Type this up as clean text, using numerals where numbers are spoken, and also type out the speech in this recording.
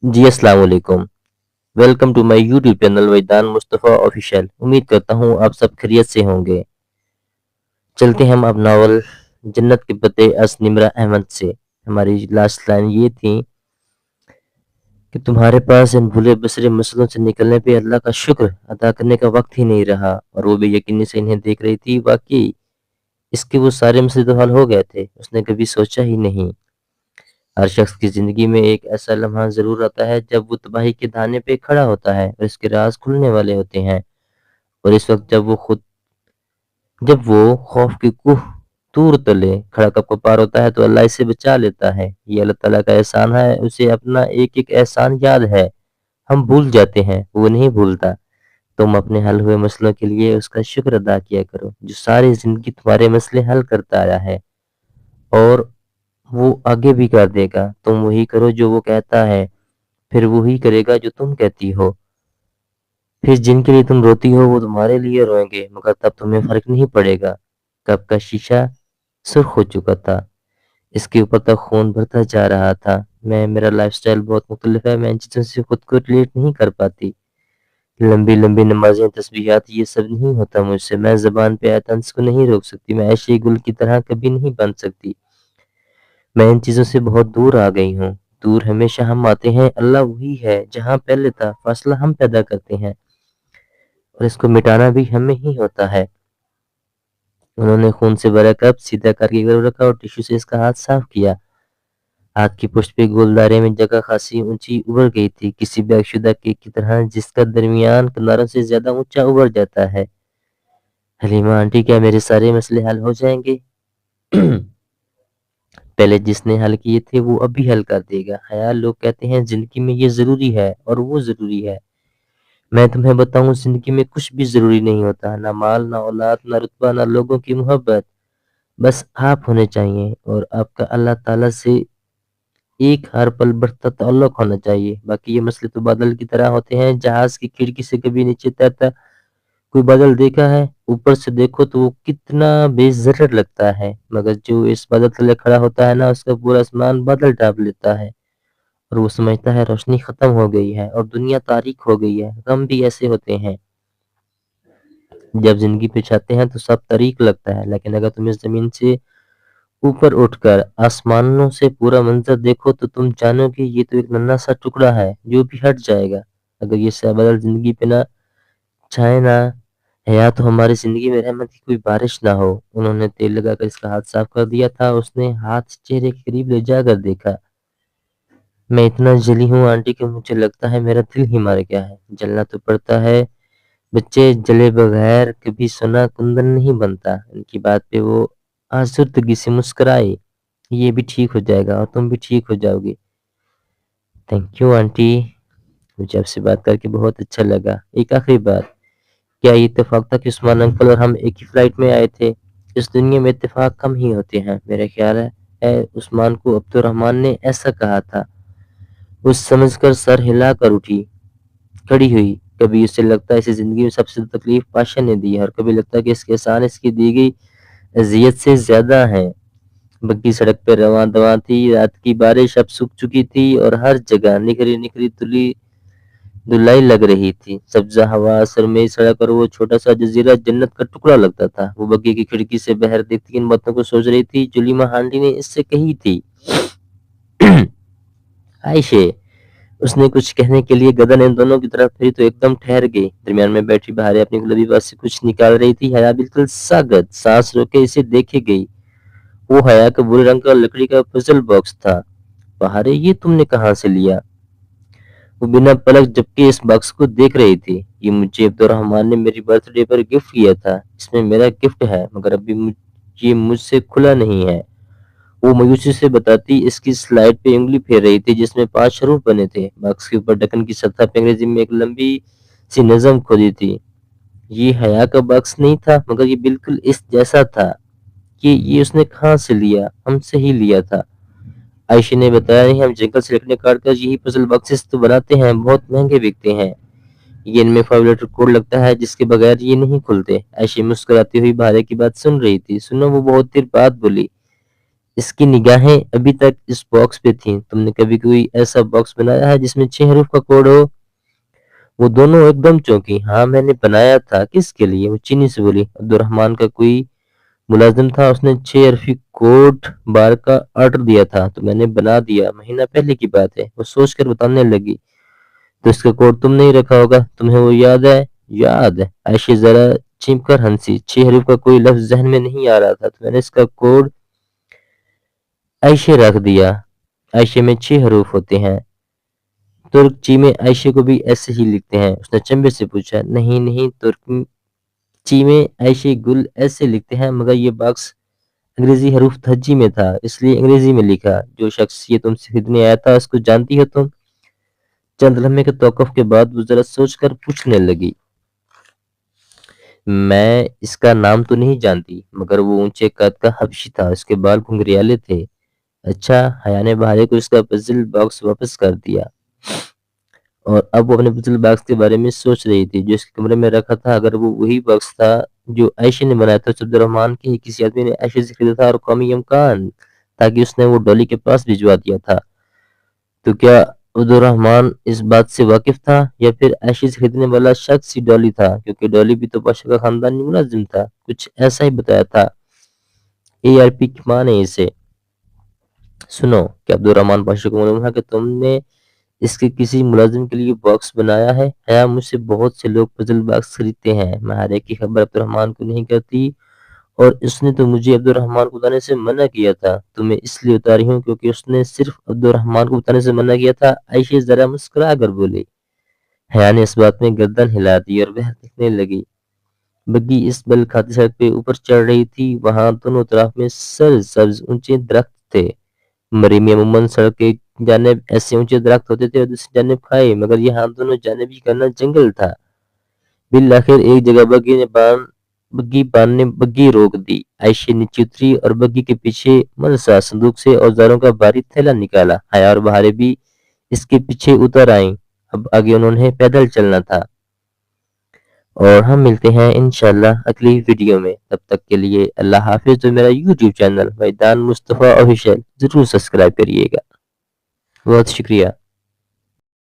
जी अस्सलाम वालेकुम। Welcome to my YouTube channel Vaidan Mustafa official. उम्मीद करता हूँ आप सब खैरियत से होंगे। चलते हैं हम अब नावल जन्नत के पते अस निमरा अहमद से। हमारी लास्ट लाइन ये थी कि तुम्हारे पास इन भूले बिसरे मसलों से निकलने पे अल्लाह का शुक्र अदा करने का वक्त ही नहीं रहा। और वो भी यकीनी से इन्हें देख रही थी। वाकई इसके वो सारे मसले तो हल हो गए थे, उसने कभी सोचा ही नहीं। हर शख्स की जिंदगी में एक ऐसा लम्हा जरूर आता है जब वो तबाही के धाने पे खड़ा होता है और इसके राज खुलने वाले होते हैं। और इस वक्त जब वो खौफ की कुह तूर तले खड़ा कब पार होता है तो अल्लाह इसे बचा लेता है। ये अल्लाह ताला का एहसान है, उसे अपना एक एक एहसान याद है। हम भूल जाते हैं, वो नहीं भूलता। तुम अपने हल हुए मसलों के लिए उसका शुक्र अदा किया करो, जो सारी जिंदगी तुम्हारे मसले हल करता आया है और वो आगे भी कर देगा। तुम वही करो जो वो कहता है, फिर वही करेगा जो तुम कहती हो। फिर जिनके लिए तुम रोती हो वो तुम्हारे लिए रोएंगे, मगर तब तुम्हें फर्क नहीं पड़ेगा। कब का शीशा सुर्ख हो चुका था, इसके ऊपर तक खून भरता जा रहा था। मेरा लाइफस्टाइल बहुत मुख्तलिफ है, मैं इन चीज़ों से खुद को रिलेट नहीं कर पाती। लंबी लंबी नमाजें, तस्बीहात, ये सब नहीं होता मुझसे। मैं ज़बान पे आए तंज को नहीं रोक सकती, मैं ऐशे गुल की तरह कभी नहीं बन सकती। मैं इन चीज़ों से बहुत दूर आ गई हूँ। दूर हमेशा हम आते हैं, अल्लाह वही है जहाँ पहले था, फासला हम पैदा करते हैं और इसको मिटाना भी हमें ही होता है। उन्होंने खून से भरा कप सीधा करके गिरव रखा और टिश्यू से इसका हाथ साफ किया। हाथ की पुष्ट पे गोलदारे में जगह खासी ऊंची उभर गई थी, किसी बेशुदा केक की तरह जिसका दरमियान किनारों से ज्यादा ऊंचा उभर जाता है। हलीमा आंटी, क्या मेरे सारे मसले हल हो जाएंगे? पहले जिसने हल किए थे वो अभी हल कर देगा। हयाल, लोग कहते हैं जिंदगी में ये जरूरी है और वो जरूरी है। मैं तुम्हें बताऊं, जिंदगी में कुछ भी जरूरी नहीं होता, ना माल, ना औलाद, ना रुतबा, ना लोगों की मोहब्बत। बस आप होने चाहिए और आपका अल्लाह ताला से एक हर पल बढ़ता ताल्लुक होना चाहिए। बाकी ये मसले तो बादल की तरह होते हैं, जहाज की खिड़की से कभी नीचे तैरता कोई बादल देखा है? ऊपर से देखो तो वो कितना बेज़र्र लगता है, मगर जो इस बादल तले खड़ा होता है ना, उसका पूरा आसमान बादल ढांप लेता है और वो समझता है रोशनी खत्म हो गई है और दुनिया तारीक हो गई है। गम भी ऐसे होते हैं, जब जिंदगी पे छाते हैं तो सब तारीक लगता है, लेकिन अगर तुम इस जमीन से ऊपर उठकर आसमानों से पूरा मंजर देखो तो तुम जानोगे ये तो एक नन्हा सा टुकड़ा है जो भी हट जाएगा। अगर ये बादल जिंदगी पे ना छाए ना, या तो हमारी जिंदगी में रहमत की कोई बारिश ना हो। उन्होंने तेल लगाकर इसका हाथ साफ कर दिया था। उसने हाथ चेहरे के करीब ले जाकर देखा। मैं इतना जली हूँ आंटी कि मुझे लगता है मेरा दिल ही मर गया है। जलना तो पड़ता है, बच्चे जले बगैर कभी सोना कुंदन नहीं बनता। इनकी बात पे वो आजुर्दगी से मुस्कुराई। ये भी ठीक हो जाएगा और तुम भी ठीक हो जाओगी। थैंक यू आंटी, मुझे आपसे बात करके बहुत अच्छा लगा। एक आखिरी बात, क्या ये इत्तेफाक था कि उस्मान अंकल और हम एक ही फ्लाइट में आए थे? इस दुनिया में इत्तेफाक कम ही होते हैं। मेरा ख्याल है उस्मान को अब्दुर्रहमान ने ऐसा कहा था। वो समझकर सर हिला कर उठी, खड़ी हुई। कभी उसे लगता है इसे जिंदगी में सबसे ज्यादा तकलीफ पाशा ने दी है और कभी लगता है कि इसके एहसान इसकी दी गई अजियत से ज्यादा है। बग्गी सड़क पर रवां दवां थी, रात की बारिश अब सूख चुकी थी और हर जगह निखरी निखरी तुली धुलाई लग रही थी। सब्जा हवा, सरमई सड़क और वो छोटा सा जजीरा जन्नत का टुकड़ा लगता था। वो बग्गी की खिड़की से बाहर देखती इन बातों को सोच रही थी। जुलीमा हांडी ने इससे कही थी। आयशे, उसने कुछ कहने के लिए गदन इन दोनों की तरफ फिरी तो एकदम ठहर गई। दरमियान में बैठी बहारे अपनी गुलाबी बात से कुछ निकाल रही थी। हया बिल्कुल सागत सांस रोके इसे देखे गई। वो हया का बुरे रंग का लकड़ी का पजल बॉक्स था। बहारे, ये तुमने कहाँ से लिया? वो बिना पलक झपके इस बॉक्स को देख रही थी। ये मुझे अब्दुर्रहमान ने मेरी बर्थडे पर गिफ्ट किया था। इसमें मेरा गिफ्ट है, मगर ये मुझसे खुला नहीं है। वो मायूसी से बताती इसकी स्लाइड पे उंगली फेर रही थी जिसमें 5 हरूफ बने थे। बॉक्स के ऊपर ढक्कन की सतह पे अंग्रेजी में एक लंबी सी नज़म खोदी थी। ये हया का बॉक्स नहीं था, मगर ये बिल्कुल इस जैसा था। कि ये उसने कहाँ से लिया? हमसे ही लिया था। आयशा ने बताया, नहीं, हम जंगल से लकड़ियां काट कर यही पजल बॉक्सेस तो बनाते हैं, बहुत महंगे बिकते हैं। ये इनमें 5 लेटर कोड लगता है जिसके बगैर ये नहीं खुलते। आयशा मुस्कुराती हुई भारे की बात सुन रही थी। सुनो, वो बहुत देर बाद बोली, اس کی نگاہیں ابھی تک اس باکس پہ تھیں۔ تم نے کبھی کوئی ایسا باکس بنایا ہے جس میں 6 حروف کا کوڈ ہو؟ وہ دونوں ایک دم چونکی۔ ہاں میں نے بنایا تھا۔ کس کے لیے؟ وہ چینی سے بولی۔ عبد الرحمن کا کوئی ملازم تھا، اس نے 6 حرفی کوڈ بار کا آرڈر دیا تھا تو میں نے بنا دیا، مہینہ پہلے کی بات ہے۔ وہ سوچ کر بتانے لگی، تو اس کا کوڈ تم نہیں رکھا ہوگا، تمہیں وہ یاد ہے؟ یاد ہے؟ عائشہ ذرا چینپ کر ہنسی۔ 6 حروف کا کوئی لفظ ذہن میں نہیں آ رہا تھا تو میں نے اس کا کوڈ عائشہ رکھ دیا۔ عائشہ میں 6 حروف ہوتے ہیں۔ ترک چی میں عائشہ کو بھی ایسے ہی لکھتے ہیں؟ اس نے چمبے سے پوچھا۔ نہیں، ترک چی میں عائشہ گل ایسے لکھتے ہیں، مگر یہ باکس انگریزی حروف دھجی میں تھا، اس لیے انگریزی میں لکھا۔ جو شخص یہ تم سے خریدنے آیا تھا، اس کو جانتی ہو تم؟ چند لمحے کے توقف کے بعد وہ ذرا سوچ کر پوچھنے لگی، میں اس کا نام تو نہیں جانتی، مگر وہ اونچے قد کا حبشی تھا، اس کے بال گھنگریالے تھے۔ اچھا، حیا نے بہارے کو اس کا پزل باکس واپس کر دیا، اور اب وہ اپنے پزل باکس کے بارے میں سوچ رہی تھی جو اس کے کمرے میں رکھا تھا۔ اگر وہ وہی باکس تھا جو عائشہ نے بنایا تھا، عبد الرحمن کے کسی آدمی نے عائشہ سے خریدا تھا، اور قومی امکان تاکہ اس نے وہ ڈولی کے پاس بھجوا دیا تھا، تو کیا عبد الرحمن اس بات سے واقف تھا، یا پھر عائشہ سے خریدنے والا شخص ہی ڈولی تھا، کیونکہ ڈولی بھی تو پاشا کا خاندانی ملازم تھا؟ کچھ ایسا ہی بتایا تھا۔ ARP کی ماں نے اسے۔ سنو، کہ عبد الرحمن پاشا کو معلوم ہے کہ تم نے اس کے کسی ملازم کے لیے باکس بنایا ہے؟ حیا، مجھ سے بہت سے لوگ پزل باکس خریدتے ہیں، میں ہر ایک کی خبر عبد الرحمن کو نہیں کرتی، اور اس نے تو مجھے عبد الرحمن کو بتانے سے منع کیا تھا۔ تو میں اس لیے اتاری ہوں کیونکہ اس نے صرف عبد الرحمن کو بتانے سے منع کیا تھا۔ عائشہ ذرا مسکرا کر بولی۔ حیا نے اس بات میں گردن ہلا دی اور وہ دیکھنے لگی۔ بگی اس بل کھاتی سڑک پہ اوپر چڑھ رہی تھی، وہاں دونوں طرف میں سبز اونچے درخت تھے۔ مری میں عموماً سڑک کے ایک جانب ایسے اونچے درخت ہوتے تھے اور دوسری جانب کھائے، مگر یہاں دونوں جانب ہی کرنا جنگل تھا۔ بالآخر ایک جگہ بگی روک دی۔ عائشہ نیچے اتری اور بگی کے پیچھے ملسا صندوق سے اوزاروں کا بھاری تھیلا نکالا۔ حیا اور بہارے بھی اس کے پیچھے اتر آئیں۔ اب آگے انہوں نے پیدل چلنا تھا۔ اور ہم ملتے ہیں انشاءاللہ اگلی ویڈیو میں، تب تک کے لیے اللہ حافظ۔ تو میرا یوٹیوب چینل میدان مصطفیٰ آفیشیل ضرور سبسکرائب کریے گا۔ بہت شکریہ۔